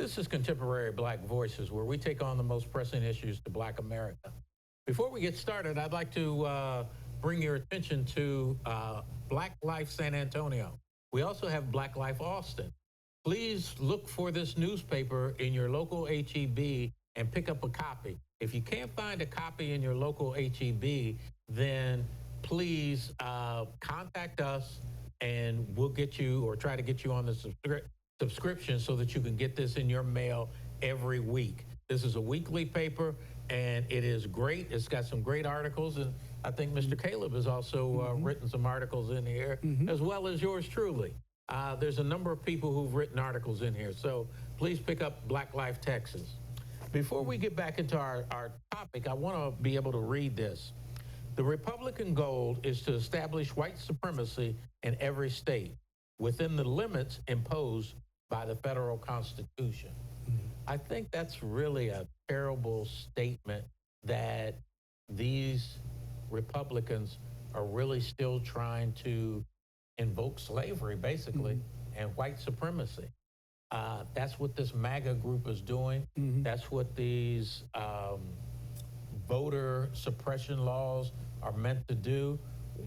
This is Contemporary Black Voices, where we take on the most pressing issues to Black America. Before we get started, I'd like to bring your attention to Black Life San Antonio. We also have Black Life Austin. Please look for this newspaper in your local HEB and pick up a copy. If you can't find a copy in your local HEB, then please contact us and we'll get you, or try to get you on the subscription so that you can get this in your mail every week. This is a weekly paper and it is great. It's got some great articles, and I think Mr. Caleb has also written some articles in here, as well as yours truly. There's a number of people who've written articles in here, so please pick up Black Life Texas. Before we get back into our topic, I want to be able to read this. The Republican goal is to establish white supremacy in every state within the limits imposed by the federal Constitution. I think that's really a terrible statement that these Republicans are really still trying to invoke slavery, basically, and white supremacy. That's what this MAGA group is doing. That's what these voter suppression laws are meant to do.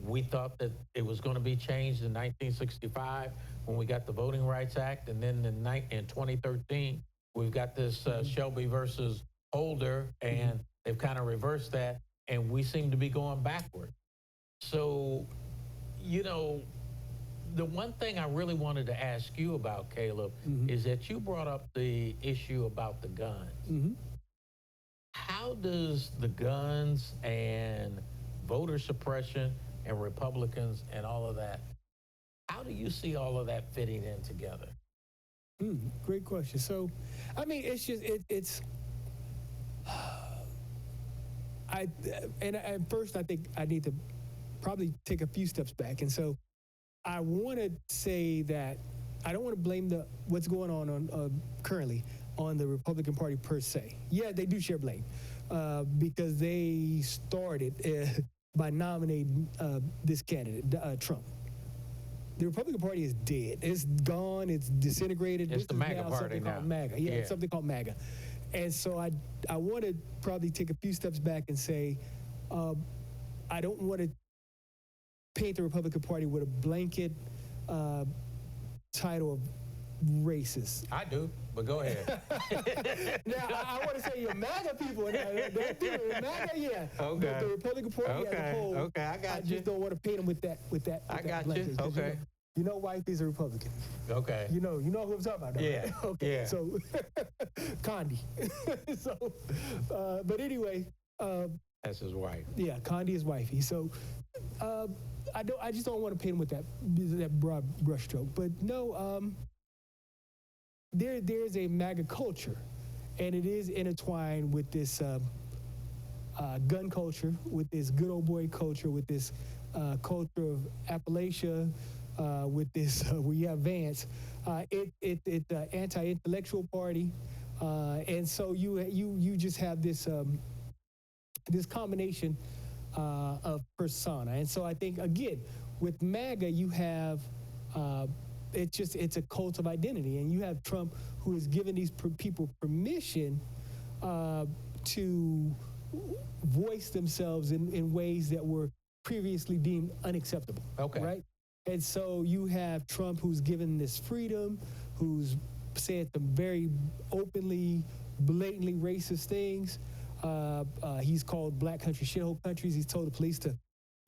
We thought that it was going to be changed in 1965 when we got the Voting Rights Act, and then in 2013, we've got this Shelby versus Holder, and they've kind of reversed that, and we seem to be going backward. So, you know, the one thing I really wanted to ask you about, Caleb, is that you brought up the issue about the guns. How does the guns and voter suppression and Republicans and all of that, how do you see all of that fitting in together? Great question. So, I mean, it's just, first I think I need to probably take a few steps back. And so I want to say that I don't want to blame what's going on currently on the Republican Party per se. Yeah, they do share blame because they started by nominating this candidate, Trump. The Republican Party is dead. It's gone. It's disintegrated. It's the MAGA party now. MAGA. Yeah, it's something called MAGA. And so I want to probably take a few steps back and say I don't want to paint the Republican Party with a blanket title of racist. I do, but go ahead. Now, I want to say you're MAGA people. MAGA, yeah. Okay. The Republican Party as a whole. Okay, I got you. I just don't want to paint them with that. I got blanket, you. Okay. You know wifey's a Republican. Okay. You know who I'm talking about. Yeah. Right? Okay. Yeah. So, Condi. So, but anyway. That's his wife. Yeah, Condi is wifey. So, I just don't want to paint him with that broad brushstroke. But no, there's a MAGA culture, and it is intertwined with this gun culture, with this good old boy culture, with this culture of Appalachia, with this where you have Vance. It's an anti-intellectual party, and so you just have this this combination of persona. And so I think again with MAGA you have it's a cult of identity, and you have Trump who is giving these people permission to voice themselves in ways that were previously deemed unacceptable. Okay. Right? And so you have Trump who's given this freedom, who's said some very openly, blatantly racist things. He's called black country shithole countries. He's told the police to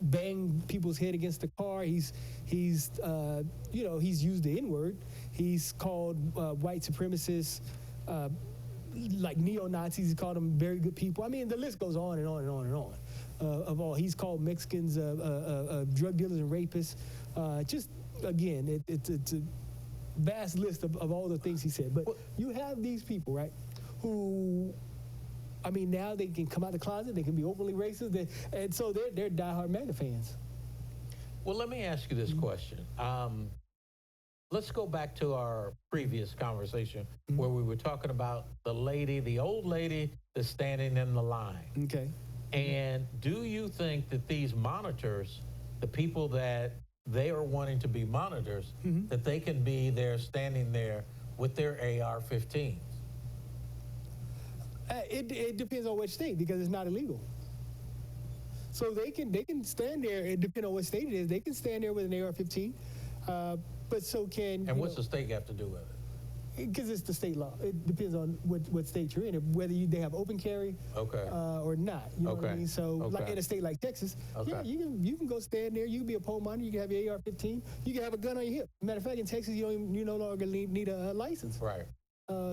bang people's head against the car. He's used the N-word. He's called white supremacists like neo-Nazis. He's called them very good people. I mean, the list goes on and on and on and on. Of all, he's called Mexicans drug dealers and rapists. Just again, it's a vast list of all the things he said. But you have these people, right, who, I mean, now they can come out of the closet. They can be openly racist, and so they're diehard MAGA fans. Well, let me ask you this question. Let's go back to our previous conversation where we were talking about the old lady that's standing in the line. Okay. And do you think that these monitors, the people that they are wanting to be monitors, that they can be there standing there with their AR-15s? It depends on which state, because it's not illegal. So they can stand there, and depending on what state it is, they can stand there with an AR-15, but so can. And what's the state have to do with it? Because it's the state law. It depends on what state you're in, whether they have open carry or not. You know what I mean? So, like in a state like Texas, yeah, you can go stand there. You can be a poll monitor. You can have your AR-15. You can have a gun on your hip. Matter of fact, in Texas, you no longer need a license. Right.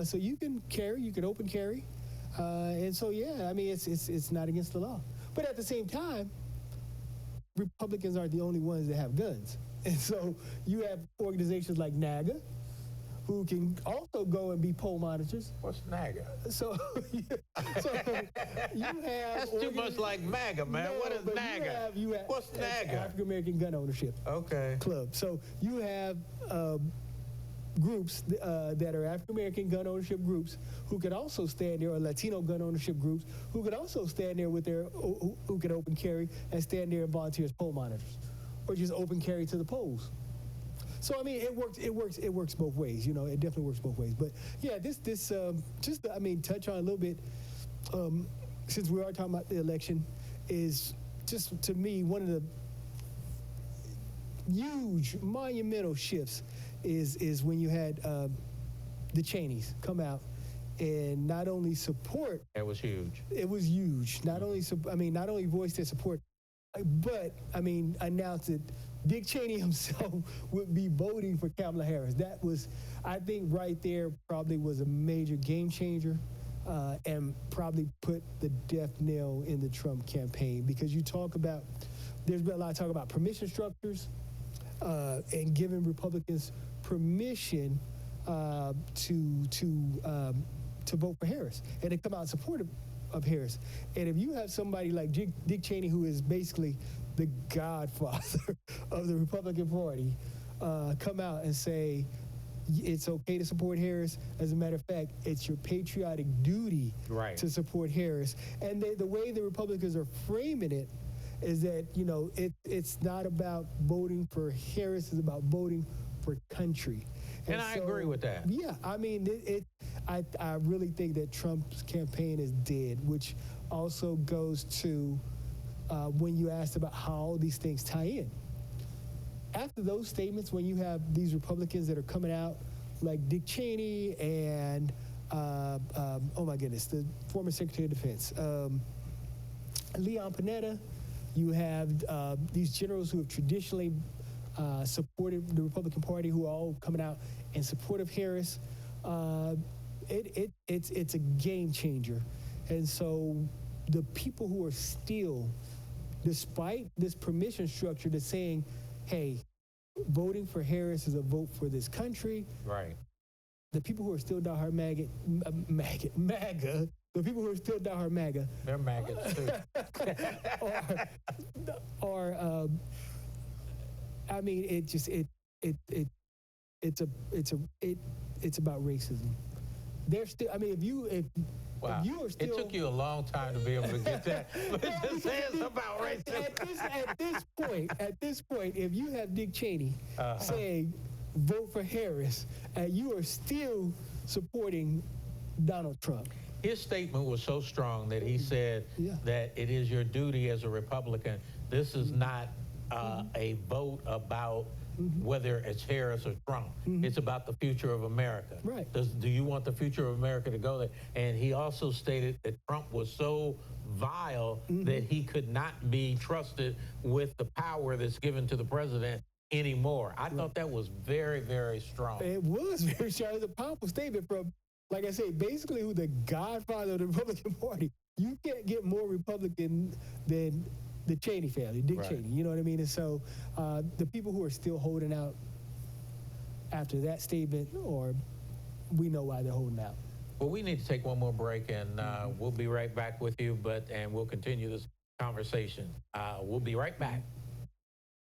So you can carry. You can open carry, and so yeah, I mean it's not against the law. But at the same time, Republicans aren't the only ones that have guns, and so you have organizations like NAGA, who can also go and be poll monitors. What's NAGA? So you have... That's too much like MAGA, man. No, what is NAGA? What's NAGA? African American Gun Ownership Club. So you have groups that are African American gun ownership groups who could also stand there, or Latino gun ownership groups who could also stand there with who could open carry and stand there and volunteer as poll monitors, or just open carry to the polls. So I mean, it works both ways. You know, it definitely works both ways. But yeah, this just I mean, touch on a little bit, since we are talking about the election, is just to me one of the huge monumental shifts is when you had the Cheneys come out and not only support. It was huge. It was huge. Not only not only voice their support, but I mean announced that Dick Cheney himself would be voting for Kamala Harris. That was, I think, right there probably was a major game changer, and probably put the death knell in the Trump campaign, because you talk about, there's been a lot of talk about permission structures and giving Republicans permission to vote for Harris and to come out in support of Harris. And if you have somebody like Dick Cheney, who is basically the godfather of the Republican Party, come out and say it's okay to support Harris. As a matter of fact, it's your patriotic duty to support Harris. And the way the Republicans are framing it is that, you know, it's not about voting for Harris, it's about voting for country. And I agree with that. Yeah, I mean, I really think that Trump's campaign is dead, which also goes to when you asked about how all these things tie in. After those statements, when you have these Republicans that are coming out, like Dick Cheney and, oh my goodness, the former Secretary of Defense, Leon Panetta, you have these generals who have traditionally supported the Republican Party, who are all coming out in support of Harris. It's a game changer. And so the people who are still, despite this permission structure that's saying, hey, voting for Harris is a vote for this country. Right. The people who are still diehard MAGA, the people who are still diehard MAGA. They're maggots too. I mean, it's about racism. They're still, I mean, if you are still. It took you a long time to be able to get that. But just say it's about racism. At this point, if you have Dick Cheney saying, vote for Harris, and you are still supporting Donald Trump. His statement was so strong that he said that it is your duty as a Republican. This is not a vote about whether it's Harris or Trump. It's about the future of America. Right. Do you want the future of America to go there? And he also stated that Trump was so vile that he could not be trusted with the power that's given to the president anymore. I thought that was very, very strong. It was very strong. It was a powerful statement from, like I say, basically who the godfather of the Republican Party. You can't get more Republican than the Cheney family, Dick Cheney, you know what I mean? And so the people who are still holding out after that statement, or we know why they're holding out. Well, we need to take one more break, and we'll be right back with you, and we'll continue this conversation. We'll be right back.